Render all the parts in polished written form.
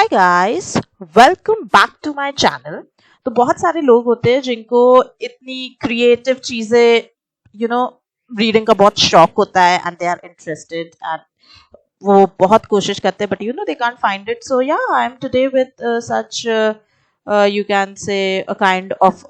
Hi guys, welcome back to my channel. तो बहुत सारे लोग होते हैं जिनको इतनी क्रिएटिव चीजें यू नो रीडिंग का बहुत शौक होता है and they are interested and वो बहुत कोशिश करते हैं but they can't find it. So yeah I am today with such you can say a kind of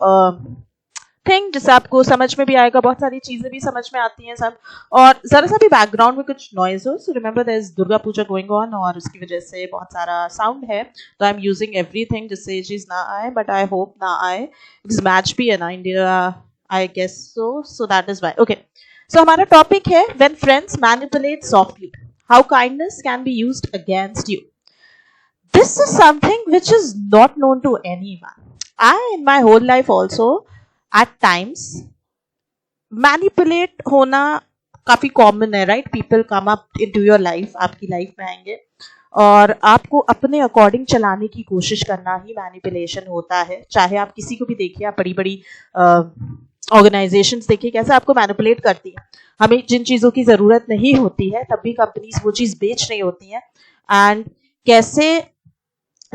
thing जिससे आपको समझ में भी आएगा, बहुत सारी चीजें भी समझ में आती हैं सब, और जरा सा भी बैकग्राउंड में कुछ नॉइज हो। So remember there is Durga Puja going on और उसकी वजह से बहुत सारा साउंड है, तो आई एम यूजिंग एवरीथिंग जिससे ये चीज ना आए, बट आई होप ना आए बिकॉज मैच भी है ना India, I guess so that is why. Okay, so हमारा टॉपिक है when friends manipulate softly, how kindness can be used against you. This is something which is not known to anyone. I, in my whole life also, at times, manipulate होना काफी common है, right? People come up into your life, आपकी life में आएंगे और आपको अपने according चलाने की कोशिश करना ही मैनिपुलेशन होता है। चाहे आप किसी को भी देखिए, आप बड़ी बड़ी ऑर्गेनाइजेशंस देखिए कैसे आपको मैनिपुलेट करती है। हमें जिन चीजों की जरूरत नहीं होती है तब भी कंपनीज वो चीज बेच रही होती है, एंड कैसे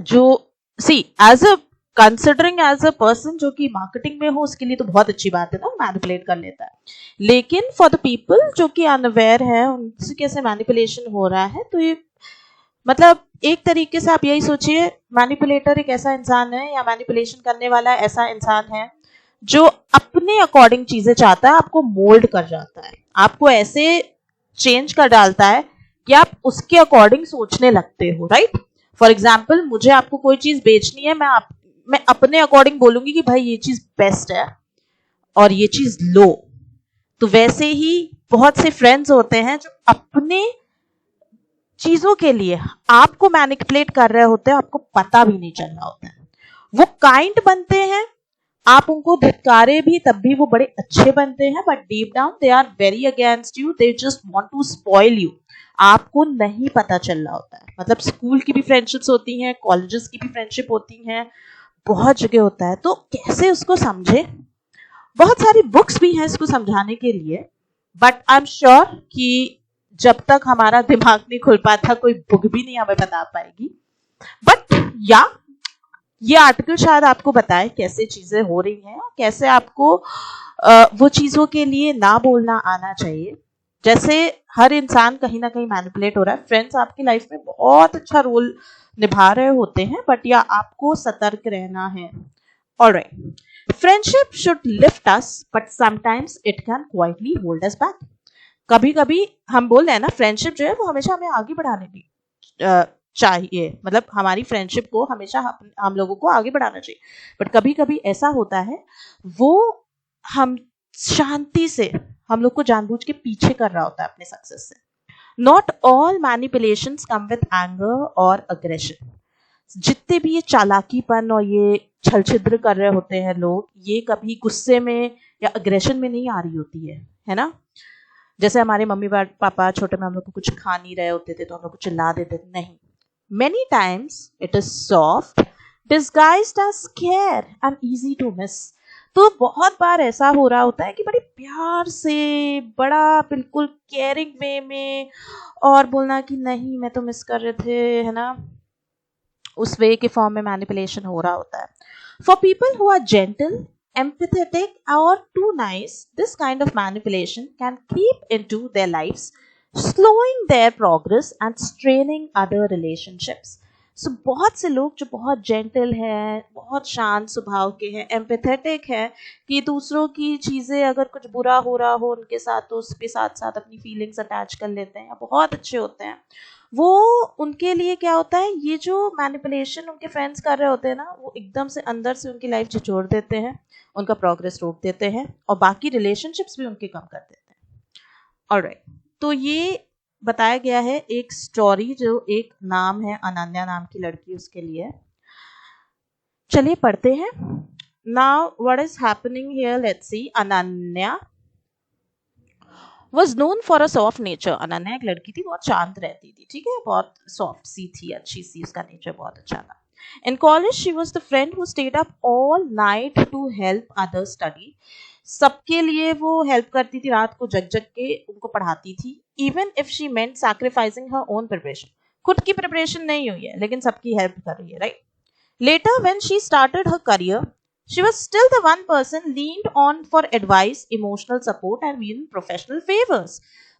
जो see as a considering as a person जो कि मार्केटिंग में हो उसके लिए तो बहुत अच्छी बात है ना, मैनिपुलेट कर लेता है। लेकिन फॉर द पीपल जो कि अनअवेयर है उनसे कैसे मैनिपुलेशन हो रहा है, तो ये मतलब एक तरीके से आप यही सोचिए, मैनिपुलेटर एक ऐसा इंसान है या मैनिपुलेशन करने वाला ऐसा इंसान है जो अपने अकॉर्डिंग चीजें चाहता है, आपको मोल्ड कर जाता है, आपको ऐसे चेंज कर डालता है कि आप उसके अकॉर्डिंग सोचने लगते हो, राइट? फॉर एग्जाम्पल, मुझे आपको कोई चीज बेचनी है, मैं अपने अकॉर्डिंग बोलूंगी कि भाई ये चीज बेस्ट है और ये चीज लो। तो वैसे ही बहुत से फ्रेंड्स होते हैं जो अपने चीजों के लिए आपको मैनिपुलेट कर रहे होते हैं, आपको पता भी नहीं चल रहा होता है। वो काइंड बनते हैं, आप उनको धिक्कारे भी तब भी वो बड़े अच्छे बनते हैं, but deep down they are very against you, they just want to spoil you. आपको नहीं पता चल रहा होता है। मतलब स्कूल की भी फ्रेंडशिप्स होती हैं, कॉलेजेस की भी फ्रेंडशिप होती हैं, बहुत जगह होता है। तो कैसे उसको समझे? बहुत सारी बुक्स भी हैं इसको समझाने के लिए, बट आई एम श्योर कि जब तक हमारा दिमाग नहीं खुल पाता कोई बुक भी नहीं हमें बता पाएगी। बट या ये आर्टिकल शायद आपको बताए कैसे चीजें हो रही हैं, कैसे आपको वो चीजों के लिए ना बोलना आना चाहिए। जैसे हर इंसान कहीं ना कहीं मैनिपुलेट हो रहा है। फ्रेंड्स आपकी लाइफ में बहुत अच्छा रोल निभा रहे होते हैं, बट या आपको सतर्क रहना है। Alright, friendship should lift us but sometimes it can quietly hold us back. कभी कभी हम बोल रहे हैं ना, फ्रेंडशिप जो है वो हमेशा हमें आगे बढ़ाने की चाहिए, मतलब हमारी फ्रेंडशिप को हमेशा हम लोगों को आगे बढ़ाना चाहिए। बट कभी कभी ऐसा होता है वो हम शांति से हम लोग को जानबूझ के पीछे कर रहा होता है अपने सक्सेस से। Not all manipulations come with anger और अग्रेशन। जितने भी ये चालाकीपन और ये छल छिद्र कर रहे होते हैं लोग, ये कभी गुस्से में या अग्रेशन में नहीं आ रही होती है ना? जैसे हमारे मम्मी पापा छोटे में हम लोग को कुछ खा नहीं रहे होते थे तो हम लोग को चिल्ला देते थे, नहीं। Many times it is soft, disguised as care and easy to miss. तो बहुत बार ऐसा हो रहा होता है कि बड़े प्यार से, बड़ा बिल्कुल केयरिंग वे में और बोलना कि नहीं मैं तो मिस कर रहे थे, है ना? उस वे के फॉर्म में मैनिपुलेशन हो रहा होता है। For people who are gentle, empathetic or too nice, this kind of manipulation can creep into their lives, slowing their progress and straining other relationships. So बहुत से लोग जो बहुत जेंटल हैं, बहुत शांत स्वभाव के हैं, एम्पैथेटिक हैं, कि दूसरों की चीज़ें अगर कुछ बुरा हो रहा हो उनके साथ तो उसके साथ साथ अपनी फीलिंग्स अटैच कर लेते हैं, बहुत अच्छे होते हैं। वो उनके लिए क्या होता है, ये जो मैनिपुलेशन उनके फ्रेंड्स कर रहे होते हैं ना, वो एकदम से अंदर से उनकी लाइफ झिझोड़ देते हैं, उनका प्रोग्रेस रोक देते हैं और बाकी रिलेशनशिप्स भी उनके कम कर देते हैं। ऑलराइट, तो ये बताया गया है एक स्टोरी, जो एक नाम है अनन्या नाम की लड़की, उसके लिए। चलिए पढ़ते हैं। Now what is happening here, let's see. Ananya was known for a soft nature. Ananya एक लड़की थी, बहुत शांत रहती थी, ठीक है, बहुत सॉफ्ट सी थी, अच्छी सी, उसका नेचर बहुत अच्छा था। In college she was the friend who stayed up all night to help others study. सबके लिए वो हेल्प करती थी, रात को जग जग के उनको पढ़ाती थी, even if she meant sacrificing her own preparation. खुद की प्रिपरेशन नहीं हुई है लेकिन सबकी हेल्प कर रही है, right? Letter when she started her career she was still the one person leaned on for advice, emotional support and even professional favors.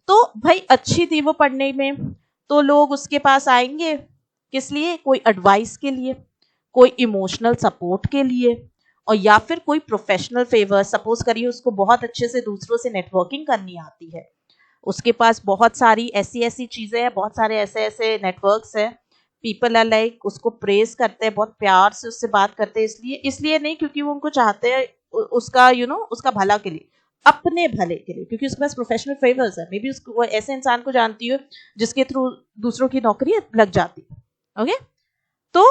तो भाई अच्छी थी वो पढ़ने में, तो लोग उसके पास आएंगे किस लिए? कोई एडवाइस के लिए, कोई इमोशनल सपोर्ट के लिए, और या फिर कोई प्रोफेशनल फेवर। सपोज करिए उसको बहुत अच्छे से दूसरों से नेटवर्किंग करनी आती है, उसके पास बहुत सारी ऐसी ऐसी चीजें हैं, बहुत सारे ऐसे ऐसे नेटवर्क्स हैं, पीपल आर लाइक उसको प्रेस करते हैं, बहुत प्यार से उससे बात करते हैं, इसलिए नहीं क्योंकि वो उनको चाहते हैं उसका उसका भला के लिए, अपने भले के लिए, क्योंकि उसके पास प्रोफेशनल फेवर्स है। मे बी उसको वो ऐसे इंसान को जानती हो जिसके थ्रू दूसरों की नौकरी लग जाती है, ओके? तो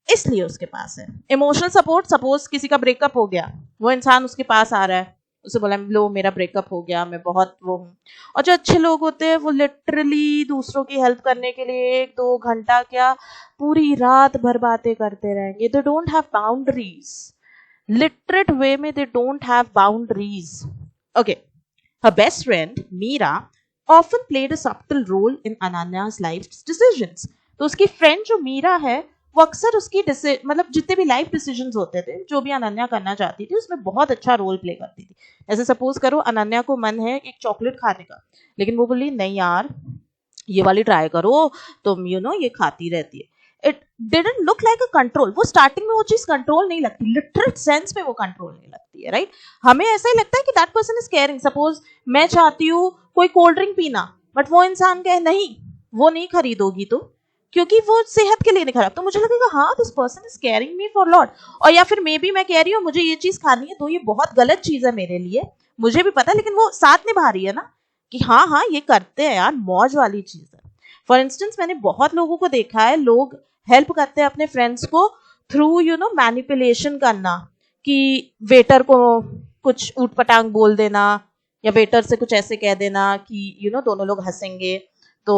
इसलिए उसके पास है इमोशनल सपोर्ट। सपोज किसी का ब्रेकअप हो गया, वो इंसान उसके पास आ रहा है, उसे बोला लो मेरा ब्रेकअप हो गया, मैं बहुत वो हूँ। और जो अच्छे लोग होते हैं वो लिटरली दूसरों की हेल्प करने के लिए 1-2 घंटा क्या पूरी रात भर बातें करते रहेंगे। They don't have boundaries, literate way में they don't have boundaries, okay? Her best friend Meera often played a subtle role in Ananya's life decisions. तो उसकी फ्रेंड जो मीरा है वो अक्सर उसकी मतलब जितने भी लाइफ डिसीजंस होते थे जो भी अनन्या करना चाहती थी उसमें बहुत अच्छा रोल प्ले करती थी। ऐसे सपोज करो अनन्या को मन है एक चॉकलेट खाने का, लेकिन वो बोली नहीं यार ये वाली ट्राई करो, तुम ये खाती रहती है। It didn't look like a control. वो स्टार्टिंग में वो चीज कंट्रोल नहीं लगती, लिटरल सेंस में वो कंट्रोल नहीं लगती है, राइट? हमें ऐसा ही लगता है कि that person is caring. Suppose मैं चाहती हूँ कोई कोल्ड ड्रिंक पीना, बट वो इंसान कहे नहीं वो नहीं खरीदोगी तो, क्योंकि वो सेहत के लिए नहीं खराब, तो मुझे लगेगा हाँ this person is caring me for lot. और या फिर मे बी मैं कह रही हूँ मुझे ये चीज खानी है तो ये बहुत गलत चीज है मेरे लिए, मुझे भी पता है, लेकिन वो साथ निभा रही है ना कि हाँ हाँ ये करते हैं यार, मौज वाली चीज है। फॉर इंस्टेंस मैंने बहुत लोगों को देखा है, लोग हेल्प करते हैं अपने फ्रेंड्स को थ्रू मैनिपुलेशन करना, कि वेटर को कुछ ऊट पटांग बोल देना या वेटर से कुछ ऐसे कह देना कि दोनों लोग हंसेंगे। तो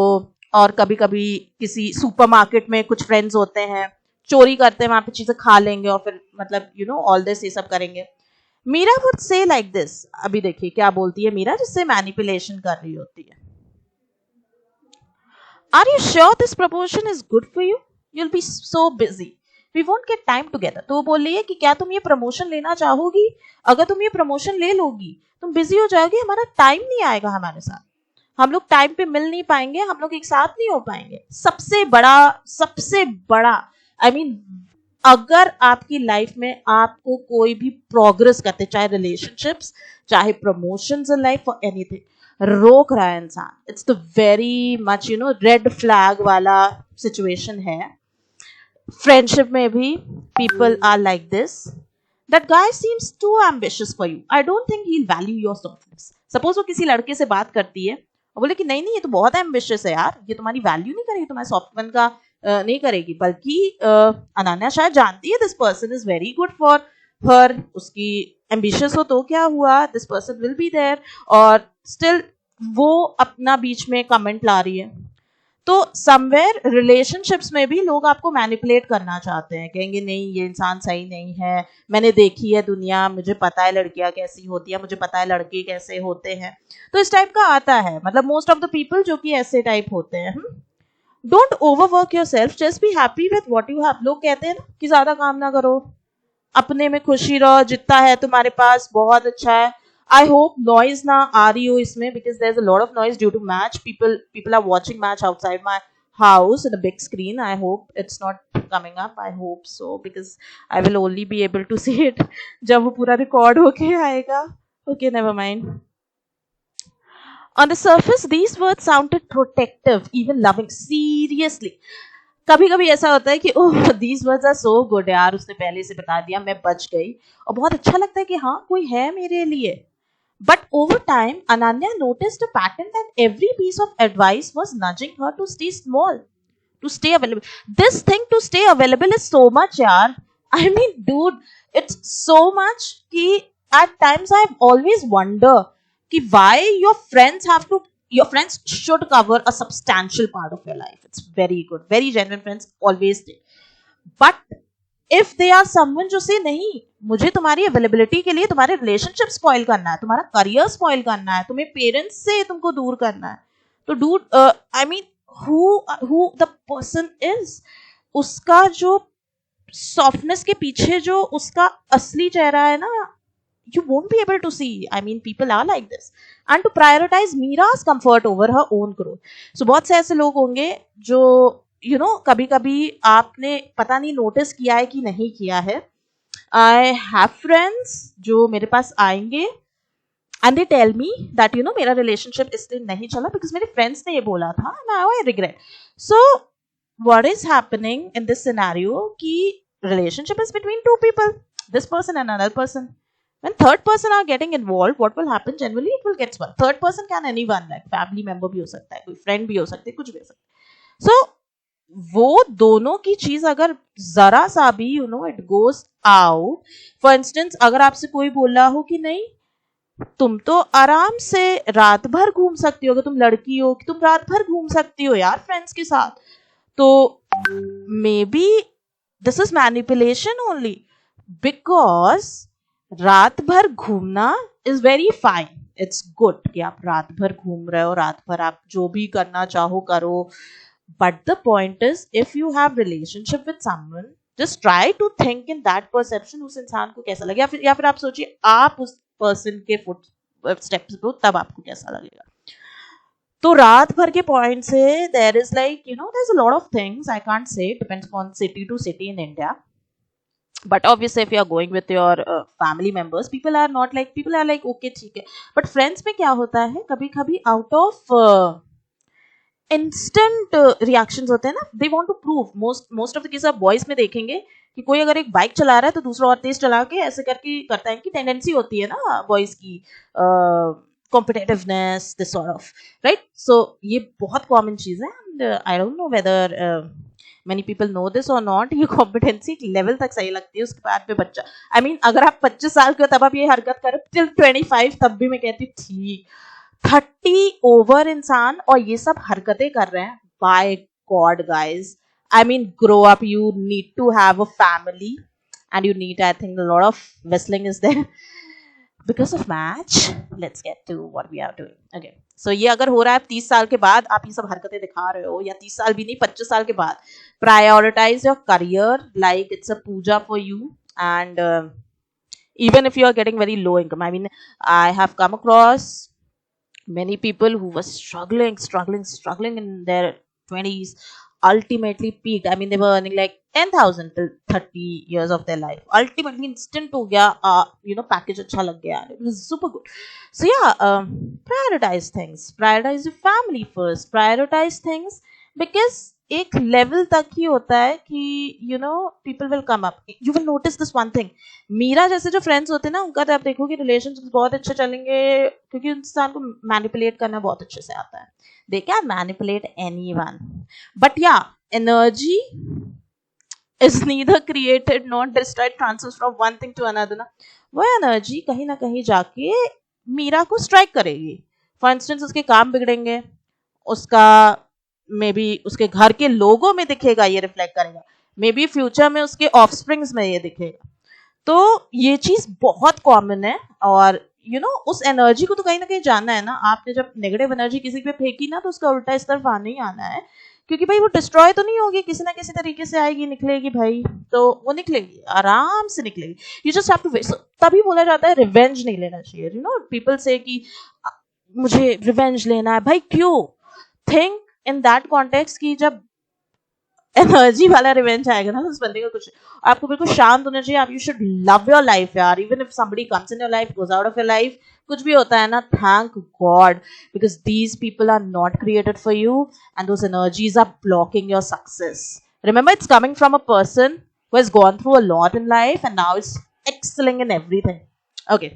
और कभी कभी किसी सुपरमार्केट में कुछ फ्रेंड्स होते हैं, चोरी करते हैं वहां पे चीजें खा लेंगे और फिर मतलब ऑल दिस ये सब करेंगे। Meera would say like this, अभी देखिए क्या बोलती है मीरा जिससे मैनिपुलेशन कर रही होती है। Are you sure this proposal is good for you? You'll be so busy, we won't get time together. तो वो बोल रही है कि क्या तुम ये प्रमोशन लेना चाहोगी? अगर तुम ये प्रमोशन ले लोगी तुम बिजी हो जाओगी, हमारा टाइम नहीं आएगा हमारे साथ, हम लोग टाइम पे मिल नहीं पाएंगे, हम लोग एक साथ नहीं हो पाएंगे। सबसे बड़ा आई मीन अगर आपकी लाइफ में आपको कोई भी प्रोग्रेस करते, चाहे रिलेशनशिप्स, चाहे प्रमोशंस इन लाइफ, और एनीथिंग रोक रहा है इंसान, it's the very much red flag वाला सिचुएशन है। फ्रेंडशिप में भी people are like this, that guy seems too ambitious for you, I don't think he'll value your softness। Suppose वो किसी लड़के से बात करती है और बोले कि नहीं ये तो बहुत एम्बिशियस है यार, ये तुम्हारी वैल्यू नहीं करेगी, तुम्हारे सॉफ्टवेयर का नहीं करेगी, बल्कि अनन्या शायद जानती है this person is very good for her, उसकी एम्बिशियस हो तो क्या हुआ, this person will be there, और स्टिल वो अपना बीच में कमेंट ला रही है। तो समवेयर रिलेशनशिप्स में भी लोग आपको मैनिपुलेट करना चाहते हैं, कहेंगे नहीं ये इंसान सही नहीं है, मैंने देखी है दुनिया, मुझे पता है लड़कियां कैसी होती है, मुझे पता है लड़के कैसे होते हैं। तो इस टाइप का आता है, मतलब मोस्ट ऑफ द पीपल जो कि ऐसे टाइप होते हैं। Don't overwork yourself, just be happy with what you have. लोग कहते हैं ना कि ज्यादा काम ना करो, अपने में खुशी रहो, जितना है तुम्हारे पास बहुत अच्छा है। I hope noise ना आ रही हो इसमें, because there's a lot of noise due to match. People are watching match outside my house in a big screen. I hope it's not coming up. I hope so, because I will only be able to see it जब वो पूरा record होके आएगा. Okay, never mind. On the surface, these words sounded protective, even loving. Seriously. कभी कभी ऐसा होता है कि oh these words are so good यार, उसने पहले से बता दिया, मैं बच गई, और बहुत अच्छा लगता है कि हाँ कोई है मेरे लिए। But over time, Ananya noticed a pattern that every piece of advice was nudging her to stay small, to stay available. This thing to stay available is so much, yaar. I mean, dude, it's so much कि at times I've always wondered कि why your friends should cover a substantial part of your life. It's very good, very genuine friends always stay. But if they are someone जो say नहीं, मुझे तुम्हारी availability के लिए तुम्हारे relationship spoil करना है, तुम्हारा करियर स्पॉइल करना है, तुम्हें पेरेंट्स से तुमको दूर करना है, तो dude I mean who the person is, उसका जो सॉफ्टनेस के पीछे जो उसका असली चेहरा है ना, you won't be able to see. I mean, people are like this. And to prioritize Mira's comfort over her own growth. So बहुत से ऐसे लोग होंगे जो कभी कभी आपने पता नहीं नोटिस किया है कि नहीं किया है. I have friends जो मेरे पास आएंगे and they tell me that मेरा relationship इसलिए नहीं चला because मेरे friends ने ये बोला था, and now I regret. So what is happening in this scenario कि relationship is between two people, this person and another person. When third person are getting involved, what will happen generally? It will get spoiled. Third person can anyone, like family member भी हो सकता है, कोई friend भी हो सकता है, कुछ भी हो सकता है. So वो दोनों की चीज अगर जरा सा भी it goes out. For instance, अगर आपसे कोई बोल रहा हो कि नहीं तुम तो आराम से रात भर घूम सकती हो, अगर तुम लड़की हो कि तुम रात भर घूम सकती हो यार फ्रेंड्स के साथ, तो may be this is manipulation only. Because रात भर घूमना is very fine, it's good कि आप रात भर घूम रहे हो, रात भर आप जो भी करना चाहो करो. But the point is if you have relationship with someone, just try to think in that perception, उस इंसान को कैसा लगे, या फिर आप सोचिए आप उस पर्सन के फुट स्टेप्स पे, तब आपको कैसा लगेगा. तो रात भर के पॉइंट से there is like there is a lot of things I can't say, depends on city to city in India. But obviously if you are going with your family members, people are like okay ठीक है. But friends में क्या होता है, कभी कभी out of instant reactions होते हैं ना, they want to prove. most of the cases आप boys में देखेंगे कि कोई अगर एक बाइक चला रहा है तो दूसरा और तेज चला के ऐसे करके करता है, कि टेंडेंसी होती है ना बॉयज की, competitiveness, this sort of, right? So ये बहुत कॉमन चीज है. And I don't know whether many people know this or not. ये कॉम्पिटेंसी लेवल तक सही लगती है, उसके बाद पे बच्चा, I mean, अगर आप 25 साल के हो तब आप ये हरकत करो, till 25 तब भी मैं कहती थी. 30 ओवर इंसान और ये सब हरकतें कर रहे हैं. By God, guys, I mean, grow up. You need to have a family, and you need, I think, a lot of whistling is there because of match. Let's get to what we are doing. Okay. So ये अगर हो रहा है 30 साल के बाद आप ये सब हरकतें दिखा रहे हो, या 30 साल भी नहीं 25 साल के बाद, prioritize your career like it's a puja for you. And even if you are getting very low income, I mean, I have come across many people who were struggling in their 20s, ultimately peaked. I mean, they were earning like 10,000 till 30 years of their life. Ultimately instant हो गया, package अच्छा लग गया. It was super good. So yeah, prioritize things. Prioritize your family first. Prioritize things because एक level तक ही होता है कि people will come up. You will notice this one thing. Meera जैसे जो friends होते हैं ना, उनका तो आप देखोगे relationships बहुत अच्छे चलेंगे, क्योंकि इंसान को manipulate करना बहुत अच्छे से आता है. They can manipulate anyone. But yeah, energy is neither created nor destroyed, transfers from one thing to another. ना वो एनर्जी कहीं ना कहीं जाके मीरा को स्ट्राइक करेगी. फॉर इंस्टेंस उसके काम बिगड़ेंगे, उसका मे बी उसके घर के लोगों में दिखेगा, ये रिफ्लेक्ट करेगा, मे बी फ्यूचर में उसके ऑफस्प्रिंग्स में ये दिखेगा. तो ये चीज बहुत कॉमन है. और उस एनर्जी को तो कहीं ना कहीं जानना है ना. आपने जब नेगेटिव एनर्जी किसी पे फेंकी ना, तो उसका उल्टा इस तरफ आना ही आना है, क्योंकि भाई वो डिस्ट्रॉय तो नहीं होगी, किसी ना किसी तरीके से आएगी, निकलेगी भाई, तो वो निकलेगी, आराम से निकलेगी. You just have to wait. तभी बोला जाता है रिवेंज नहीं लेना चाहिए. पीपल से कि मुझे रिवेंज लेना है, भाई क्यों? थिंक इन दैट कॉन्टेक्स्ट कि जब एनर्जी वाला रिवेंज आएगा ना, उस बंदे का कुछ, आपको बिल्कुल शांत होना चाहिए. आप you should love your life यार. Even if somebody comes in your life, goes out of your life, कुछ भी होता है ना, thank God, because these people are not created for you and those energies are blocking your success. Remember, it's coming from a person who has gone through a lot in life and now is excelling in everything. Okay.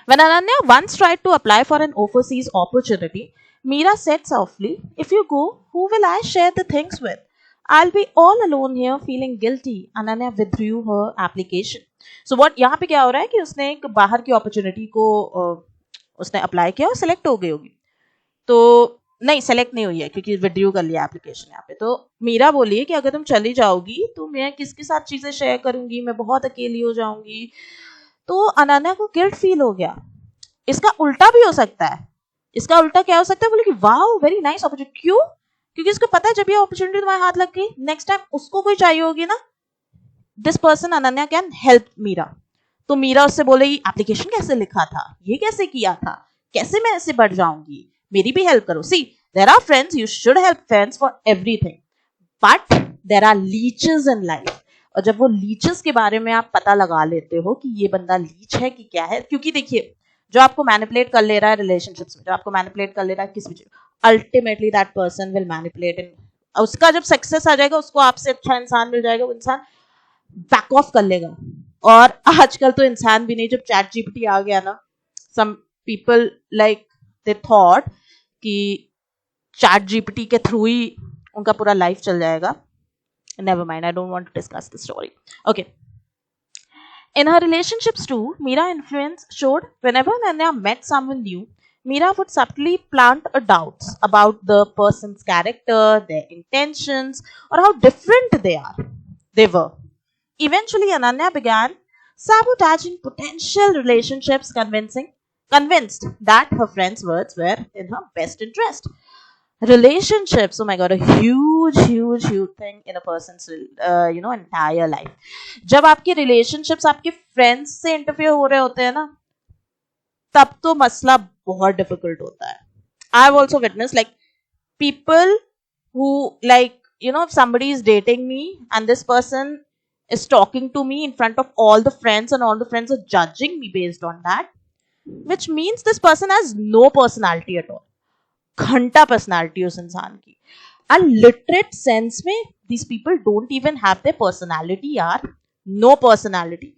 When Ananya once tried to apply for an overseas opportunity, Meera said softly, "If you go, who will I share the things with? I'll be all alone here feeling guilty." Ananya withdrew her application. So what यहाँ पे क्या हो रहा है कि उसने एक बाहर की अपॉर्चुनिटी को उसने अप्लाई किया और सिलेक्ट हो गई होगी. तो नहीं, सेलेक्ट नहीं हुई है क्योंकि विड्रू कर लिया एप्लीकेशन यहाँ पे. तो मीरा बोली कि अगर तुम चली जाओगी तो मैं किसके साथ चीजें शेयर करूंगी, मैं बहुत अकेली हो जाऊंगी. तो अनन्या को गिल्ट फील हो गया. इसका उल्टा भी हो सकता है. इसका उल्टा क्या हो सकता है, बोले कि वाओ वेरी नाइस अपॉर्चुनिटी. क्यों? क्योंकि उसको पता है जब ये अपॉर्चुनिटी तुम्हारे हाथ लग गई, नेक्स्ट टाइम उसको कोई चाहिए होगी ना, this person Ananya can help Meera. तो मीरा उससे बोलेगी एप्लीकेशन कैसे लिखा था, ये कैसे किया था, कैसे मैं ऐसे बढ़ जाऊंगी, मेरी भी हेल्प करो। See there are friends, you should help friends for everything, but there are leeches in life. और जब वो लीचेस के बारे में आप पता लगा लेते हो कि ये बंदा लीच है कि क्या है, क्योंकि देखिए जो आपको मैनिपुलेट कर ले रहा है रिलेशनशिप्स में, जो आपको मैनिपुलेट कर ले रहा है किस भी, ultimately that person will manipulate in, उसका जब सक्सेस आ जाएगा, उसको आपसे अच्छा इंसान मिल जाएगा, वो इंसान बैक ऑफ कर लेगा। और आजकल तो इंसान भी नहीं, जब चैट जीपीटी आ गया ना, some people like they thought कि चैट जीपीटी के थ्रू ही उनका पूरा लाइफ चल जाएगा। Never mind, I don't want to discuss the story. Okay, in her relationships too, Meera influence showed whenever Ananya met someone new, Meera would subtly plant a doubts about the person's character, their intentions, or how different they were. Eventually, Ananya began sabotaging potential relationships, convinced that her friends' words were in her best interest. Relationships, oh my god, a huge thing in a person's entire life. जब आपके relationships आपके friends से interfere हो रहे होते हैं ना, तब तो मसला बहुत difficult होता है. I've also witnessed like people who like, you know, if somebody is dating me and this person is talking to me in front of all the friends and all the friends are judging me based on that, which means this person has no personality at all. घंटा personality उस इंसान की, and literate sense में these people don't even have their personality यार, no personality.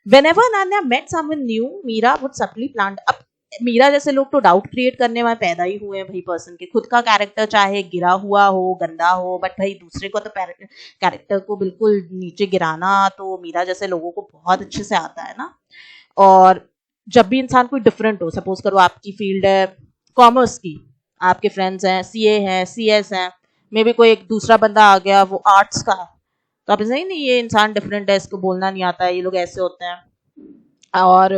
Whenever Ananya met someone new, Meera would subtly plant. अब मीरा जैसे लोग तो डाउट क्रिएट करने वाले पैदा ही हुए हैं भाई पर्सन के. खुद का कैरेक्टर चाहे गिरा हुआ हो, गंदा हो, बट भाई दूसरे को तो कैरेक्टर को बिल्कुल नीचे गिराना तो मीरा जैसे लोगों को बहुत अच्छे से आता है ना. और जब भी इंसान कोई डिफरेंट हो, सपोज करो आपकी फील्ड है कॉमर्स की, आपके फ्रेंड्स हैं सीए हैं, सीएस हैं, मे भी कोई एक दूसरा बंदा आ गया वो आर्ट्स का है, तो आप सही नहीं, ये इंसान डिफरेंट है, इसको बोलना नहीं आता है, ये लोग ऐसे होते हैं. और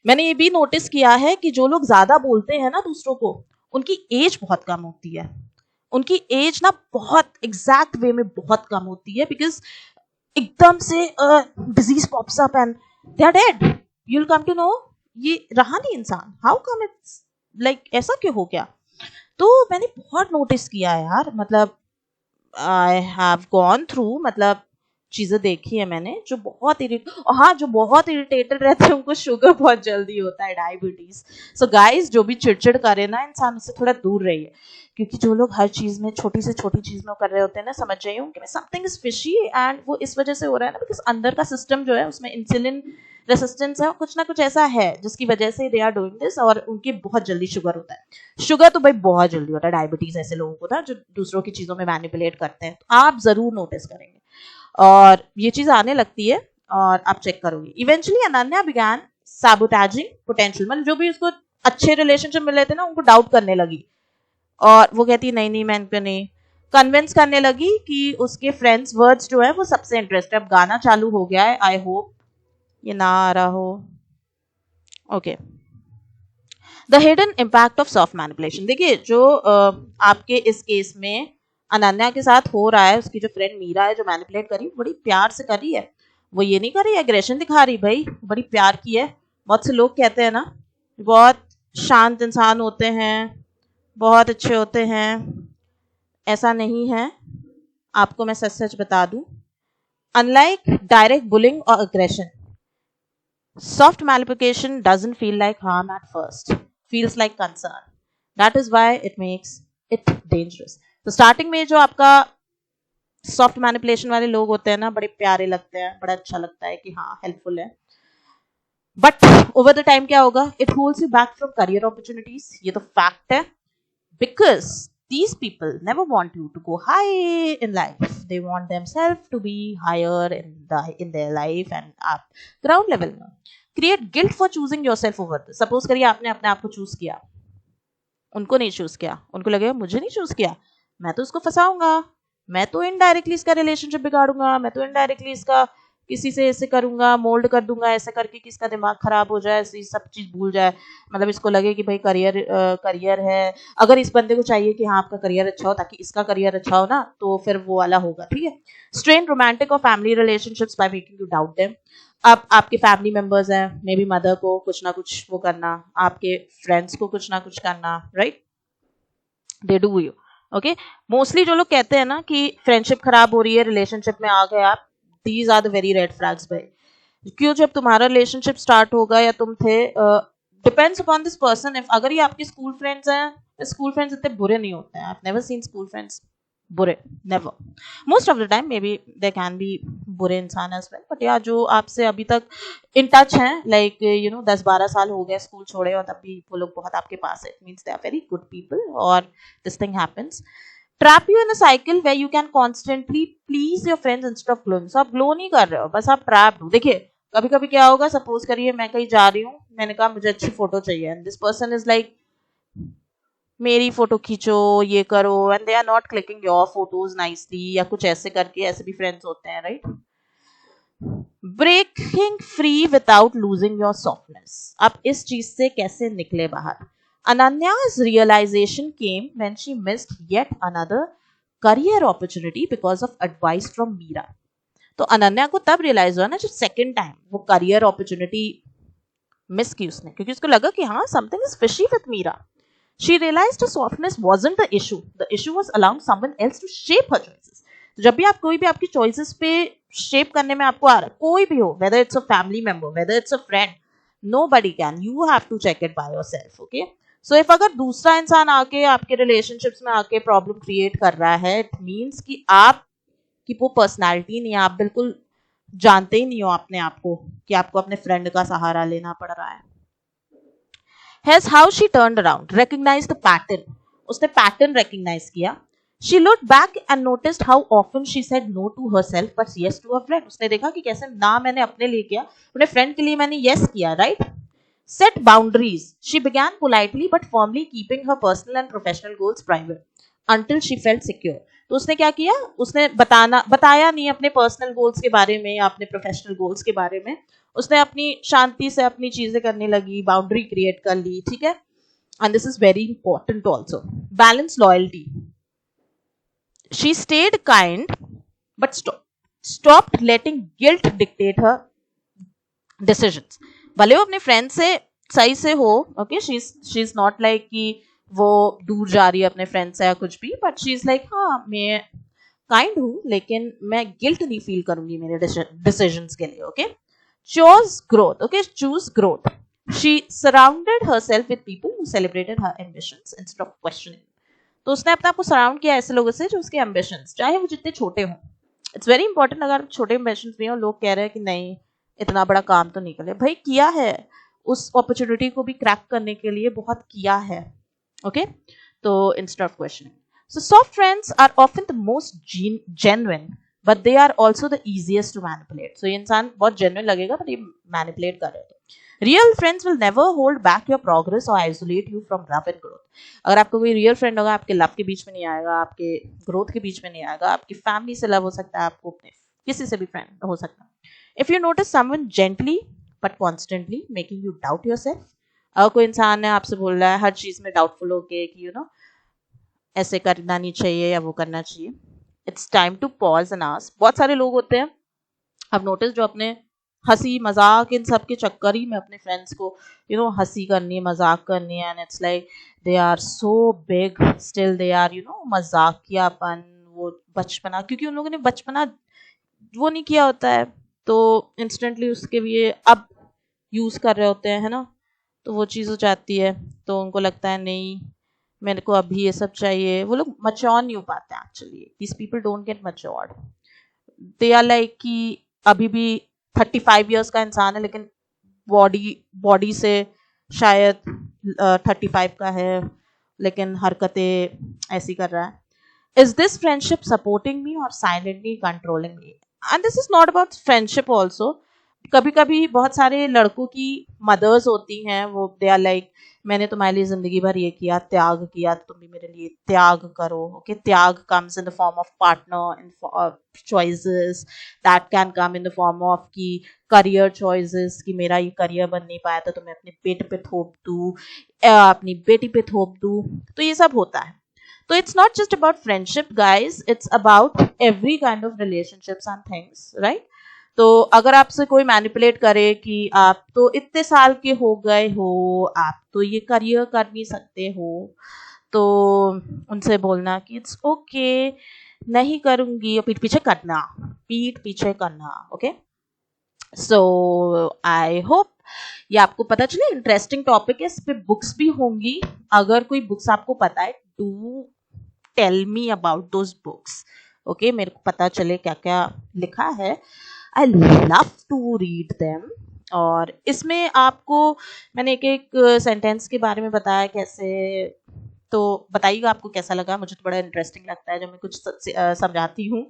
मैंने ये भी नोटिस किया है कि जो लोग ज्यादा बोलते हैं ना दूसरों को, उनकी एज बहुत कम होती है. उनकी एज ना बहुत एग्जैक्ट वे में बहुत कम होती है, बिकॉज एकदम से disease pops up and they are dead. You will come to know ये रहा नहीं इंसान, हाउ कम इट्स लाइक ऐसा क्यों हो गया. तो मैंने बहुत नोटिस किया है यार, मतलब आई हैव गॉन थ्रू, मतलब चीजें देखी है मैंने जो बहुत जो बहुत इरिटेटेड रहते हैं उनको शुगर बहुत जल्दी होता है, डायबिटीज. सो गाइस, जो भी चिड़चिड़ करे ना इंसान, उससे थोड़ा दूर रहिए, क्योंकि जो लोग हर चीज में छोटी से छोटी चीज में कर रहे होते हैं ना, समझ जाइए उनके में समथिंग इज फिशी, एंड वो इस वजह से हो रहा है ना, बिकॉज अंदर का सिस्टम जो है उसमें इंसुलिन रेसिस्टेंस है, कुछ ना कुछ ऐसा है जिसकी वजह से दे आर डूइंग दिस, और उनकी बहुत जल्दी शुगर होता है. शुगर तो भाई बहुत जल्दी होता है डायबिटीज ऐसे लोगों को ना, जो दूसरों की चीजों में मैनिपुलेट करते हैं. तो आप जरूर नोटिस करेंगे और ये चीज आने लगती है और आप चेक करोगे. इवेंचुअली अनन्या बिगैन सैबोटेजिंग पोटेंशियल, मतलब जो भी उसको अच्छे रिलेशनशिप मिले थे ना, उनको डाउट करने लगी, और वो कहती नहीं मैं इनको नहीं, कन्विंस करने लगी कि उसके फ्रेंड्स वर्ड्स जो है वो सबसे इंटरेस्टेड. अब गाना चालू हो गया है, आई होप ये ना आ रहा हो. Okay, the hidden impact of soft manipulation. देखिए जो आपके इस केस में अनन्या के साथ हो रहा है, उसकी जो फ्रेंड मीरा है जो मैनिपुलेट करी, बड़ी प्यार से करी है, वो ये नहीं कर रही एग्रेशन दिखा रही, भाई बड़ी प्यार की है. बहुत से लोग कहते हैं ना बहुत शांत इंसान होते हैं, बहुत अच्छे होते हैं, ऐसा नहीं है. आपको मैं सच सच बता दूं, अनलाइक डायरेक्ट बुलिंग और aggression, soft manipulation doesn't feel like harm at first, feels like concern. That is why it makes it dangerous. तो स्टार्टिंग में जो आपका सॉफ्ट मैनिपुलेशन वाले लोग होते हैं ना, बड़े प्यारे लगते हैं, बड़ा अच्छा लगता है कि हाँ हेल्पफुल है, बट ओवर द टाइम क्या होगा, it holds you back from career opportunities. ये तो फैक्ट है, because these people never want you to go high in life. They want themselves to be higher in their life and up ground level. Create guilt for choosing yourself over this. Suppose करिए आपने अपने आप को choose किया, उनको नहीं choose किया, उनको लगेगा मुझे नहीं चूज किया, मैं तो उसको फंसाऊंगा, मैं तो इनडायरेक्टली इसका रिलेशनशिप बिगाड़ूंगा, मैं तो इनडायरेक्टली इसका किसी से ऐसे करूंगा, मोल्ड कर दूंगा ऐसे करके कि इसका दिमाग खराब हो जाए, ऐसी सब चीज भूल जाए, मतलब इसको लगे कि भाई करियर है। अगर इस बंदे को चाहिए कि हाँ आपका करियर अच्छा हो ताकि इसका करियर अच्छा हो ना, तो फिर वो वाला होगा, ठीक है। स्ट्रेन रोमांटिक और family relationships by making you doubt them. अब आपके फैमिली मेंबर्स हैं, मे बी मदर को कुछ ना कुछ वो करना, आपके फ्रेंड्स को कुछ ना कुछ करना, right, they do you, okay. Mostly जो लोग कहते हैं ना कि फ्रेंडशिप खराब हो रही है, रिलेशनशिप में आ गए आप, these are the very red flags भाई। क्यों, जब तुम्हारा रिलेशनशिप स्टार्ट होगा या तुम थे, depends upon this person. If अगर ये आपके स्कूल फ्रेंड्स हैं, स्कूल फ्रेंड्स इतने बुरे नहीं होते हैं, I have never seen school friends बुरे, never. Most of the time may be they can be बुरे इंसान एज वेल, बट या जो आपसे अभी तक इन टच हैं, लाइक 10-12 साल हो गए स्कूल छोड़े और तब भी वो लोग बहुत आपके पास है, it means they are very good people, और this thing happens. Trap you in a cycle where you can constantly please your friends instead of glowing. So आप ग्लो नहीं कर रहे हो, बस आप ट्रैप हो। देखिए कभी कभी क्या होगा, सपोज करिए मैं कहीं जा रही हूँ, मैंने कहा मुझे अच्छी फोटो चाहिए, and this person is like मेरी फोटो खींचो, ये करो, and they are not clicking your photos nicely, या कुछ ऐसे करके, ऐसे भी फ्रेंड्स होते हैं, right. Breaking free without losing your softness. अब इस चीज से कैसे निकले बाहर? Ananya's realization came when she missed yet another career opportunity because of advice from Meera. तो अनन्या को तब रियलाइज हुआ ना जब सेकंड टाइम वो करियर अपॉर्चुनिटी मिस की उसने, क्योंकि उसको लगा कि हाँ something is fishy with Meera. She realized her softness wasn't the issue. The issue was allowing someone else to shape her choices. तो जब भी आप कोई भी आपकी चॉइसेस पे शेप करने में आपको आ रहा है, कोई भी हो, whether it's a family member, whether it's a friend, nobody can. You have to check it by yourself, okay? So if अगर दूसरा इंसान आके आपके रिलेशनशिप्स में आके प्रॉब्लम क्रिएट कर रहा है, इट मीन्स कि आप की वो पर्सनैलिटी नहीं है, आप बिल्कुल जानते ही नहीं हो अपने आप को कि आपको अपने फ्रेंड का सहारा लेना पड़ रहा है। Here's how she turned around, recognized the pattern. उसने पैटर्न recognize किया. She looked back and noticed how often she said no to herself but yes to her friend. उसने देखा कि कैसे ना मैंने अपने लिए किया, अपने फ्रेंड के लिए मैंने yes किया, right? Set boundaries. She began politely but firmly keeping her personal and professional goals private until she felt secure. तो उसने क्या किया, उसने बताया नहीं अपने पर्सनल गोल्स के बारे में या अपने प्रोफेशनल गोल्स के बारे में, उसने अपनी शांति से अपनी चीजें करने लगी, बाउंड्री क्रिएट कर ली, ठीक है। And this is very important also, balance loyalty. She stayed kind but stopped letting guilt dictate her decisions. भले वो अपने फ्रेंड से सही से हो, okay, she is not like कि वो दूर जा रही है अपने फ्रेंड से या कुछ भी, बट शी इज लाइक हाँ मैं काइंड हूँ लेकिन मैं गिल्ट नहीं फील करूंगी मेरे डिसीजंस के लिए, okay. Chose growth, okay, choose growth. She surrounded herself with people who celebrated her ambitions instead of questioning. तो उसने अपने आप को सराउंड किया ऐसे लोगों से जो उसके एम्बिशंस, चाहे वो जितने छोटे हों। इट्स वेरी इंपॉर्टेंट, अगर छोटे एम्बिशंस भी हो, लोग कह रहे हैं कि नहीं इतना बड़ा काम तो नहीं करे, भाई किया है, उस अपॉर्चुनिटी को भी क्रैक करने के लिए बहुत किया है, ओके। तो instead of questioning, so soft friends are often the most genuine but they are also the easiest to manipulate. So ये इंसान बहुत genuine लगेगा but ये manipulate कर रहे थे। Real friends will never hold back your progress or isolate you from love and growth. अगर आपको कोई real friend होगा, आपके love के बीच में नहीं आएगा, आपके growth के बीच में नहीं आएगा, आपकी family से love हो सकता है, आपको अपने किसी से भी friend हो सकता है। If you notice someone gently but constantly making you doubt yourself, अगर कोई इंसान है आपसे बोल रहा है हर चीज में doubtful होके कि ऐसे करना नहीं चाहिए या वो करना चाहिए, it's time to pause and ask. बहुत सारे लोग होते हैं आप नोटिस जो अपने हंसी मजाक इन सब के चक्कर ही में अपने फ्रेंड्स को हंसी करनी है, मजाक करनी है, and it's like they are so big still they are मजाकियापन, वो बचपना, क्योंकि उन लोगों ने बचपना वो नहीं किया होता है तो इंस्टेंटली उसके लिए अब यूज कर रहे होते हैं, है ना, तो वो चीज़ हो जाती है, तो उनको लगता है नहीं मेरे को अभी ये सब चाहिए। वो लोग मच्योर नहीं हो पाते actually, this people don't get matured, they are like कि अभी भी 35 इयर्स का इंसान है लेकिन बॉडी से शायद 35 का है लेकिन हरकतें ऐसी कर रहा है। Is this friendship supporting me और silently controlling me? And this is not about friendship also, कभी कभी बहुत सारे लड़कों की मदर्स होती हैं, वो दे आर लाइक मैंने तुम्हारे लिए जिंदगी भर ये किया, त्याग किया, तुम भी मेरे लिए त्याग करो। ओके, त्याग comes in the form of partner, in choices, that can come in the form of की करियर चॉइसेस, कि मेरा ये करियर बन नहीं पाया तो मैं अपने बेटे पे थोप दूँ, अपनी बेटी पे थोप दूँ, तो ये सब होता है। तो it's not just about friendship guys, it's about every kind of relationships and things, right? तो अगर आपसे कोई मैनिपुलेट करे कि आप तो इतने साल के हो गए हो, आप तो ये करियर कर नहीं सकते हो, तो उनसे बोलना कि इट्स ओके, नहीं करूंगी, पीठ पीछे करना, पीठ पीछे करना। ओके, सो आई होप ये आपको पता चले, इंटरेस्टिंग टॉपिक है, इस पे बुक्स भी होंगी। अगर कोई बुक्स आपको पता है, do tell me about those books. Okay, मेरे को पता चले क्या क्या लिखा है। I love to read them. और इसमें आपको मैंने एक एक सेंटेंस के बारे में बताया कैसे, तो बताइएगा आपको कैसा लगा। मुझे तो बड़ा इंटरेस्टिंग लगता है जब मैं कुछ समझाती हूँ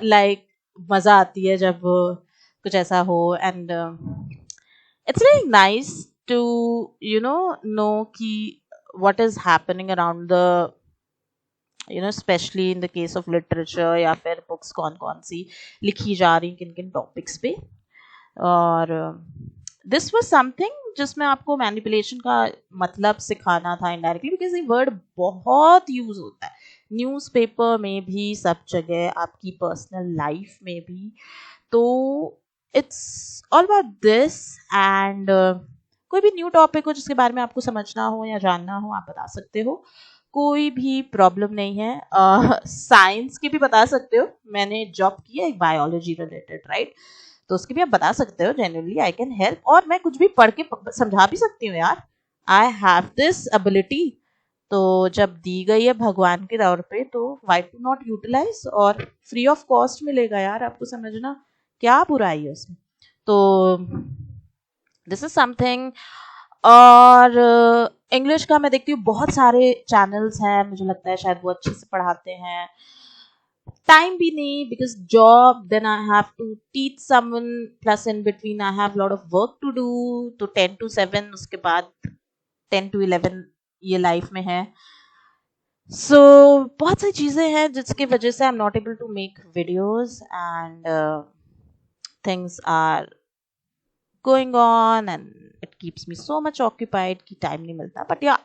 लाइक मज़ा आती है जब कुछ ऐसा हो। And it's really nice to know कि what is happening around the specially in the case of literature, या फिर बुक्स कौन कौन सी लिखी जा रही किन किन टॉपिक्स पे। और दिस वाज समथिंग जिसमें आपको मैनिपुलेशन का मतलब सिखाना था इनडायरेक्टली, बिकॉज ये वर्ड बहुत यूज होता है न्यूज़पेपर में भी, सब जगह, आपकी पर्सनल लाइफ में भी। तो it's all about this. And कोई भी न्यू टॉपिक हो जिसके बारे में आपको समझना हो या जानना हो, आप बता सकते हो, कोई भी प्रॉब्लम नहीं है। साइंस की भी बता सकते हो, मैंने जॉब की है एक बायोलॉजी रिलेटेड, राइट? तो उसकी भी आप बता सकते हो, जेन्युइनली आई कैन हेल्प। और मैं कुछ भी पढ़ के समझा भी सकती हूँ यार, आई हैव दिस एबिलिटी। तो जब दी गई है भगवान के तौर पे, तो वाई टू नॉट यूटिलाइज, और फ्री ऑफ कॉस्ट मिलेगा यार आपको, समझना क्या बुराई है उसमें। तो दिस इज समथिंग। और इंग्लिश का मैं देखती हूँ बहुत सारे चैनल्स हैं, मुझे लगता है शायद वो अच्छे से पढ़ाते हैं। टाइम भी नहीं, because job, then I have to teach someone, plus in between I have lot of work to do. तो 10 to 7, उसके बाद 10 to 11 ये लाइफ में है। सो बहुत सारी चीज़ें हैं जिसकी वजह से I am not able to make videos, and things are going on and it keeps me so much occupied कि time नहीं मिलता। but yeah,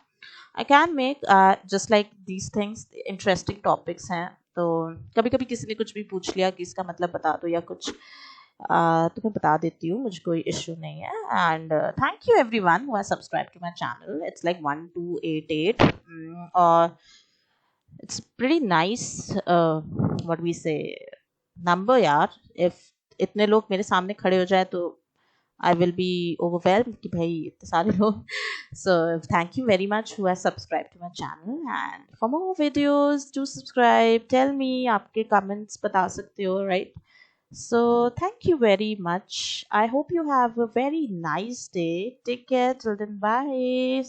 I can make just like these things interesting topics हैं। तो कभी कभी किसी ने कुछ भी पूछ लिया कि इसका मतलब बता दो या कुछ, तो मैं बता देती हूँ, मुझे कोई इश्यू नहीं है। And thank you everyone who has subscribe to my channel, it's like 1288 और it's pretty nice what we say number यार। if इतने लोग मेरे सामने खड़े हो जाए तो I will be overwhelmed कि भाई इतने सारे लोग। So thank you very much who has subscribed to my channel, and for more videos do subscribe, tell me, आपके comments बता सकते हो, right? So thank you very much. I hope you have a very nice day. Take care till then, bye.